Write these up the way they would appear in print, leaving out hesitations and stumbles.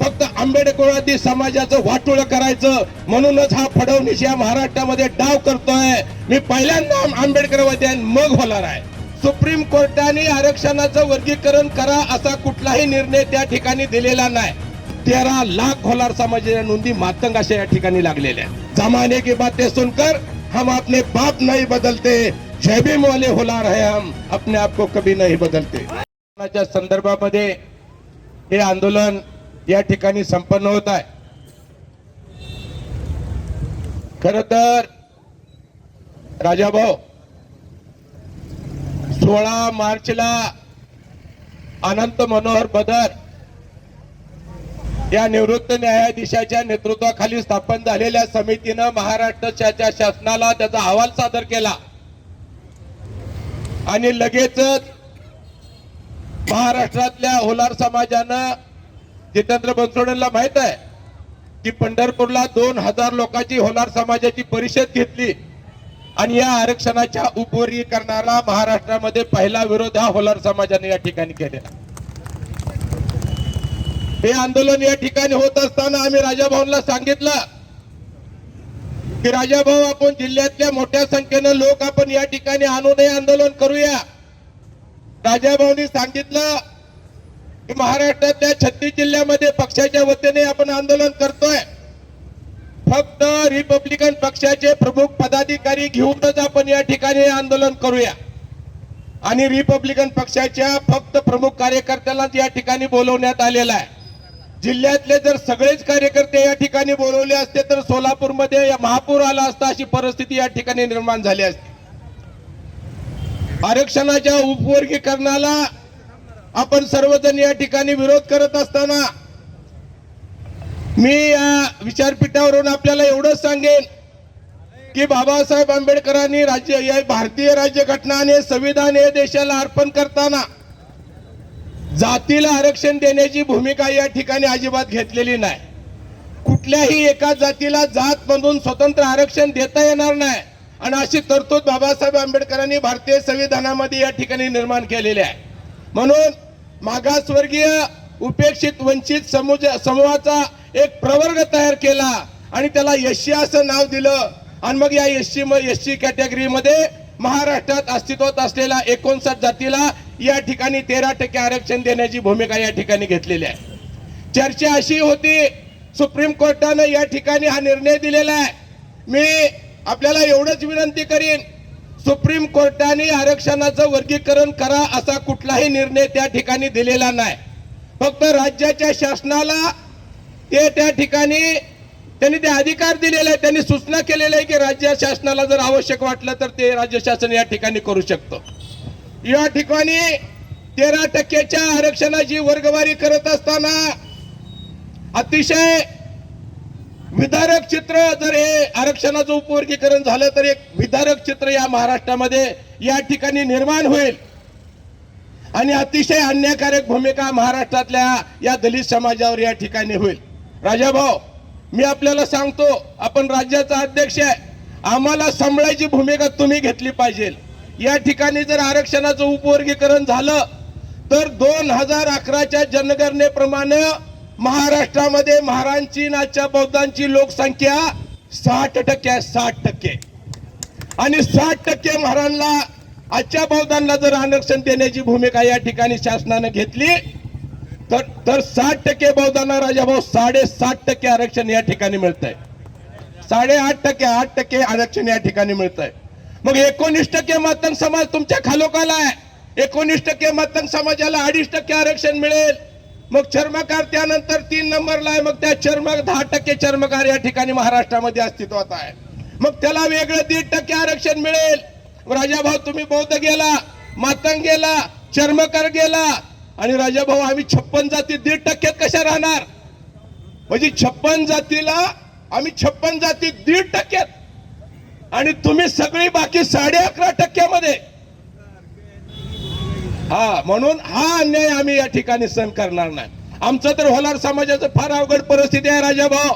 फक्त आंबेडकरवादी समाजाचं वाटोळं करायचं म्हणूनच हा फडणवीस या महाराष्ट्रामध्ये डाव करतोय। मी पहिल्यांदा आंबेडकरवादी आहे मग होणार आहे। सुप्रीम कोर्टाने आरक्षणाचं वर्गीकरण करा असा कुठलाही निर्णय त्या ठिकाणी दिलेला नाही। 13 लाख होलार समाजाच्या नोंदी मातंग अशा या ठिकाणी लागलेल्या आहेत। जमाने की बातें सुनकर हम अपने बाप नहीं बदलते, जय भीम वाले होलार है हम अपने आप को कभी नहीं बदलते। संदर्भामध्ये हे आंदोलन या ठिकाणी संपन्न होत आहे। खरं तर राजाभाऊ 16 मार्चला अनंत मनोहर बदर या निवृत्त न्यायाधीशाच्या नेतृत्वाखाली स्थापन झालेल्या समितीनं महाराष्ट्राच्या शासनाला त्याचा अहवाल सादर केला आणि लगेचच महाराष्ट्रातल्या होलार समाजानं जितेंद्र बनसोडेंना माहित आहे की पंढरपूरला 2000 लोकांची होलार समाजाची परिषद घेतली आणि या आरक्षणाच्या उपवर्गीकरणाला महाराष्ट्रामध्ये पहिला विरोध हा होलार समाजाने या ठिकाणी केलेला। हे आंदोलन या ठिकाणी होत असताना आम्ही राजाभाऊंना सांगितलं की राजाभाऊ आपण जिल्ह्यातल्या मोठ्या संख्येने लोक आपण या ठिकाणी आणून हे आंदोलन करूया। राजाभाऊंनी सांगितलं की महाराष्ट्रातल्या 36 जिल्ह्यामध्ये पक्षाच्या वतीने आपण आंदोलन करतोय, फक्त रिपब्लिकन पक्षाचे प्रमुख पदाधिकारी घेऊनच आपण या ठिकाणी आंदोलन करूया आणि रिपब्लिकन पक्षाच्या फक्त प्रमुख कार्यकर्त्यालाच या ठिकाणी बोलवण्यात आलेला आहे। जिल्ह्यातले जर सगळेच कार्यकर्ते या ठिकाणी बोलवले असते तर सोलापूरमध्ये महापूर आला असता अशी परिस्थिती या ठिकाणी निर्माण झाली असती। आरक्षणाच्या उपवर्गीकरणाला आपण सर्वजण या ठिकाणी विरोध करत असताना मी या विचारपीठावरून आपल्याला एवढंच सांगेन की बाबासाहेब आंबेडकरांनी भारतीय राज्यघटना आणि संविधान हे देशाला अर्पण करताना जातीला आरक्षण देण्याची भूमिका या ठिकाणी अजिबात घेतलेली नाही। कुठल्याही एका जातीला जात म्हणून स्वतंत्र आरक्षण देता येणार नाही आणि अशी तरतूद बाबासाहेब आंबेडकरांनी भारतीय संविधानामध्ये या ठिकाणी निर्माण केलेली आहे। म्हणून मागासवर्गीय उपेक्षित वंचित समूहाचा एक प्रवर्ग तयार केला आणि त्याला एससी असं नाव दिलं आणि मग या एससी कॅटेगरीमध्ये महाराष्ट्रात अस्तित्वात असलेल्या 59 जातीला या ठिकाणी 13% आरक्षण देण्याची भूमिका या ठिकाणी घेतलेली आहे। चर्चा अशी होती, सुप्रीम कोर्टाने या ठिकाणी हा निर्णय दिलेला आहे। मी आपल्याला एवढंच विनंती करीन, सुप्रीम कोर्टाने आरक्षणाचं वर्गीकरण करा असा कुठलाही निर्णय त्या ठिकाणी दिलेला नाही। फक्त राज्याच्या शासनाला ते त्या ठिकाणी त्यांनी ते अधिकार दिलेले आहे, त्यांनी सूचना केलेली आहे की राज्य शासनाला जर आवश्यक वाटलं तर ते राज्य शासन या ठिकाणी करू शकतो। या ठिकाणी 13%च्या आरक्षणाची वर्गवारी करत असताना अतिशय विदारक चित्र, जर हे आरक्षणाचं उपवर्गीकरण झालं तर एक विदारक चित्र या महाराष्ट्रामध्ये या ठिकाणी निर्माण होईल आणि अतिशय अन्यायकारक भूमिका महाराष्ट्रातल्या या दलित समाजावर या ठिकाणी होईल। राजाभाऊ, मी आपल्याला सांगतो, आपण राज्याचा अध्यक्ष आहे, आम्हाला सांभाळायची भूमिका तुम्ही घेतली पाहिजे। या ठिकाणी जर आरक्षणाचं उपवर्गीकरण झालं तर 2011च्या जनगणनेप्रमाणे महाराष्ट्रामध्ये महारांची नाच्या बौद्धांची लोकसंख्या 60% आहे, 60%, आणि 60% महारांना आजच्या बौद्धांना जर आरक्षण देण्याची भूमिका या ठिकाणी शासनाने घेतली तर 60% बौद्धांना राजाभाऊ 7.5% आरक्षण या ठिकाणी मिळत आहे। 8.5%, 8% आरक्षण या ठिकाणी मिळत आहे। मग 19% मातंग समाज तुमच्या खालोखाल आहे, 19% मातंग समाजाला 2.5% आरक्षण मिळेल। मग चर्मकार त्यानंतर 3 नंबरला आहे, मग त्या 10% चर्मकार या ठिकाणी महाराष्ट्रामध्ये अस्तित्वात आहे, मग त्याला वेगळं 1.5% आरक्षण मिळेल। राजाभाऊ तुम्ही बौद्ध गेला, मातंग गेला, चर्मकार गेला आणि राजाभाऊ आम्ही 56 जाती 1.5% कशा राहणार? म्हणजे 56 जातीला आम्ही 56 जाती 1.5% आणि तुम्ही सगळी बाकी 11.5% मध्ये। म्हणून हा अन्याय आम्ही या ठिकाणी सहन करणार नाही। आमचं तर होलार समाजाचं फार अवघड परिस्थिती आहे राजाभाऊ।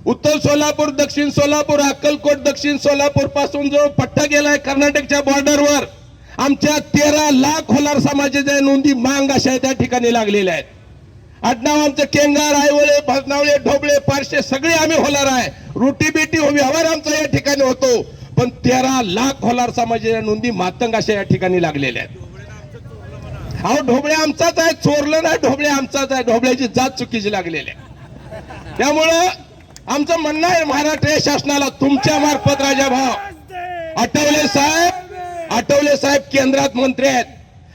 उत्तर सोलापूर, दक्षिण सोलापूर, अक्कलकोट, दक्षिण सोलापूर पासून जो पट्टा गेलाय कर्नाटकच्या बॉर्डरवर, आमच्या 13 लाख होलार समाजाच्या नोंदी मांग अशा त्या ठिकाणी लागलेल्या आहेत आडनाव आमचं केंगार, आयवळे, भजनावळे, ढोबळे, पारशे सगळे आम्ही होलार आहे. रोटी बेटी व्यवहार आमचा या ठिकाणी होतो. पण 13 लाख होलार समाजाच्या नोंदी मातंग अशा या ठिकाणी लागलेल्या आहेत. अहो ढोबळे आमचाच आहे, चोरलं नाही, ढोबळे आमचाच आहे. ढोबळ्याची जात चुकीची लागलेली आहे. त्यामुळं आमचं म्हणणं आहे महाराष्ट्र शासनाला तुमच्या मार्फत राजाभाऊ, आठवले साहेब केंद्रात मंत्री आहेत.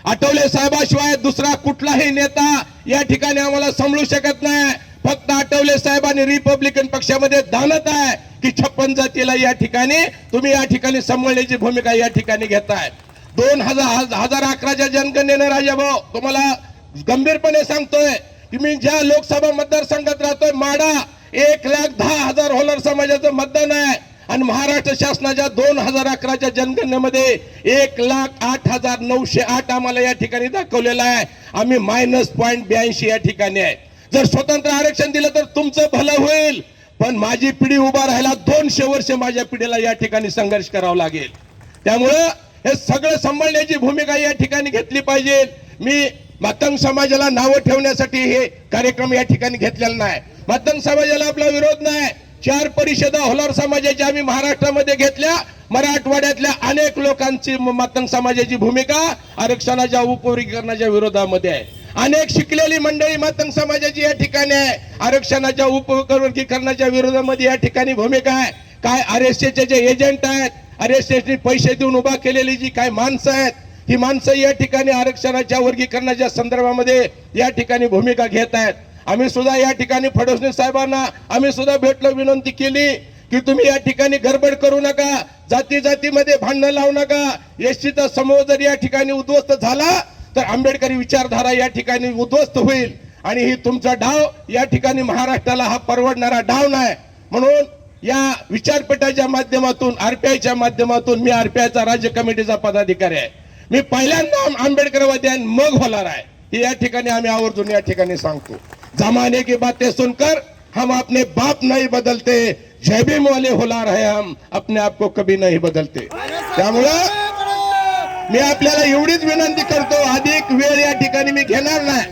आठवले साहेबाशिवाय दुसरा कुठलाही नेता या ठिकाणी आम्हाला समजू शकत नाही. फक्त आठवले साहेब आणि रिपब्लिकन पक्षामध्ये दानत आहे की 56 जातीला या ठिकाणी तुम्ही या ठिकाणी सांभाळण्याची भूमिका या ठिकाणी घेताय. 2011च्या जनगणनेनं राजाभाऊ तुम्हाला गंभीरपणे सांगतोय की मी ज्या लोकसभा मतदारसंघात राहतोय माडा 1,10,000 होलार समाजाचं मतदान आहे आणि महाराष्ट्र शासनाच्या 2011च्या जनगणनेमध्ये 1,08,908 आम्हाला या ठिकाणी दाखवलेलं आहे. आम्ही -0.82 या ठिकाणी आहे. जर स्वतंत्र आरक्षण दिलं तर तुमचं भलं होईल, पण माझी पिढी उभा राहायला 200 वर्ष माझ्या पिढीला या ठिकाणी संघर्ष करावा लागेल. त्यामुळं हे सगळं सांभाळण्याची भूमिका या ठिकाणी घेतली पाहिजे. मी मातंग समाजाला नावं ठेवण्यासाठी हे कार्यक्रम या ठिकाणी घेतलेला नाही. मातंग समाजाला आपला विरोध नाही. 4 परिषदा होलार समाजाच्या आम्ही महाराष्ट्रामध्ये घेतल्या. मराठवाड्यातल्या अनेक लोकांची मातंग समाजाची भूमिका आरक्षणाच्या उपवर्गीकरणाच्या विरोधामध्ये आहे. अनेक शिकलेली मंडळी मातंग समाजाची या ठिकाणी आहे. आरक्षणाच्या उपवर्गीकरणाच्या विरोधामध्ये या ठिकाणी भूमिका आहे. काय आरएसएसचे जे एजंट आहेत, आरएसएसने पैसे देऊन उभा केलेली जी काय माणसं आहेत, ही माणसं या ठिकाणी आरक्षणाच्या वर्गीकरणाच्या संदर्भामध्ये या ठिकाणी भूमिका घेत आहेत. आम्ही सुद्धा या ठिकाणी फडणवीस साहेबांना आम्ही सुद्धा भेटलो, विनंती केली की तुम्ही या ठिकाणी गडबड करू नका, जातीमध्ये भांडण लावू नका. एसटीचा समूह जर या ठिकाणी उद्ध्वस्त झाला तर आंबेडकरी विचारधारा या ठिकाणी उद्ध्वस्त होईल आणि ही तुमचा डाव या ठिकाणी महाराष्ट्राला हा परवडणारा डाव नाही. म्हणून या विचारपीठाच्या माध्यमातून आरपीआयच्या माध्यमातून मी आरपीआयचा राज्य कमिटीचा पदाधिकारी आहे. मी पहिल्यांदा आंबेडकरवादी आणि मग होणार आहे हे या ठिकाणी आम्ही आवर्जून या ठिकाणी सांगतो. जमाने की बातें सुनकर हम अपने बाप नहीं बदलते, जय भीम वाले होलार है हम अपने आप को कभी नहीं बदलते. त्यामुळं मी आपल्याला एवढीच विनंती करतो, अधिक वेळ या ठिकाणी मी घेणार नाही,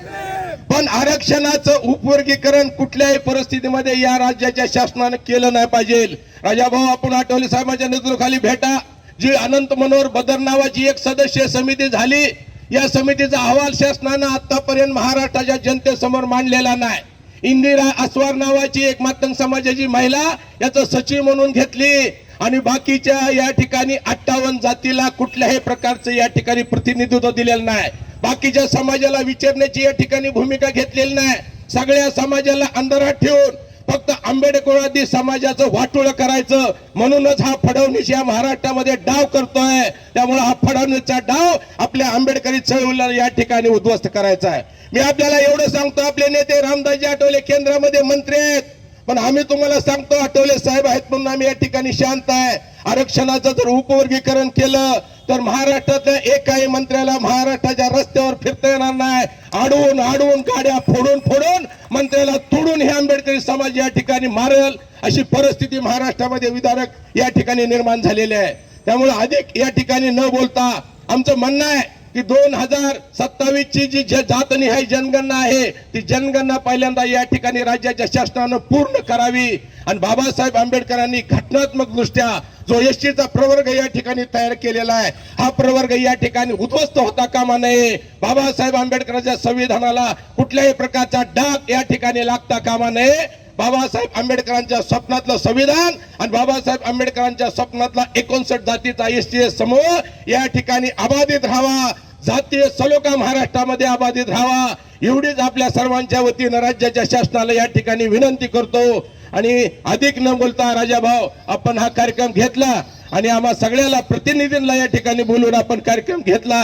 पण आरक्षणाचं उपवर्गीकरण कुठल्याही परिस्थितीमध्ये या राज्याच्या शासनाने केलं नाही पाहिजे. राजाभाऊ आपण आठवले साहेबांच्या नेतृत्वाखाली भेटा. जी अनंत मनोहर बदर नावाची एक सदस्य समिती झाली, या समितीचा अहवाल शासनानं आतापर्यंत महाराष्ट्राच्या जनतेसमोर मांडलेला नाही. इंदिरा अस्वार नावाची एक मातंग समाजाची महिला याचं सचिव म्हणून घेतली आणि बाकीच्या या ठिकाणी 58 जातीला कुठल्याही प्रकारचं या ठिकाणी प्रतिनिधित्व दिलेलं नाही. बाकीच्या समाजाला विचारण्याची या ठिकाणी भूमिका घेतलेली नाही. सगळ्या समाजाला अंधारात ठेवून फक्त आंबेडकरवादी समाजाचं वाटोळं करायचं, म्हणूनच हा फडणवीस या महाराष्ट्रामध्ये डाव करतोय. त्यामुळे हा फडणवीसचा डाव आपल्या आंबेडकरी चळवळीला या ठिकाणी उद्ध्वस्त करायचा आहे. मी आपल्याला एवढं सांगतो, आपले नेते रामदासजी आठवले केंद्रामध्ये मंत्री आहेत, पण आम्ही तुम्हाला सांगतो आठवले साहेब आहेत म्हणून आम्ही या ठिकाणी शांत आहे. आरक्षणाचं जर उपवर्गीकरण केलं तर महाराष्ट्रातल्या एकाही मंत्र्याला महाराष्ट्राच्या रस्त्यावर फिरता येणार नाही. आडवून गाड्या फोडून मंत्र्याला तोडून हे आंबेडकरी समाज या ठिकाणी मारेल अशी परिस्थिती महाराष्ट्रामध्ये विधारक या ठिकाणी निर्माण झालेली आहे. त्यामुळे अधिक या ठिकाणी न बोलता आमचं म्हणणं आहे की 2027 ची जी जातनिहाय जनगणना आहे ती जनगणना पहिल्यांदा या ठिकाणी राज्याच्या शासनानं पूर्ण करावी आणि बाबासाहेब आंबेडकरांनी घटनात्मक दृष्ट्या जो एसटीचा प्रवर्ग या ठिकाणी तयार केलेला आहे, हा प्रवर्ग या ठिकाणी उद्ध्वस्त होता कामा नये. बाबासाहेब आंबेडकरांच्या संविधानाला कुठल्याही प्रकारचा डाग या ठिकाणी लागता कामा नये. बाबासाहेब आंबेडकरांच्या स्वप्नातलं संविधान आणि बाबासाहेब आंबेडकरांच्या स्वप्नातला 59 जातीचा एसटी समूह या ठिकाणी अबाधित राहावा, जातीय सलोखा महाराष्ट्रामध्ये अबाधित राहावा, एवढीच आपल्या सर्वांच्या वतीनं राज्याच्या शासनाला या ठिकाणी विनंती करतो. आणि अधिक न बोलता राजाभाऊ आपण हा कार्यक्रम घेतला आणि आम्हा सगळ्याला प्रतिनिधींना या ठिकाणी बोलून आपण कार्यक्रम घेतला,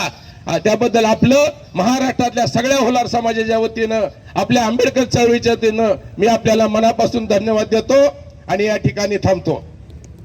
त्याबद्दल आपलं महाराष्ट्रातल्या सगळ्या होलार समाजाच्या वतीनं आपल्या आंबेडकर चळवळीच्या वतीनं मी आपल्याला मनापासून धन्यवाद देतो आणि या ठिकाणी थांबतो.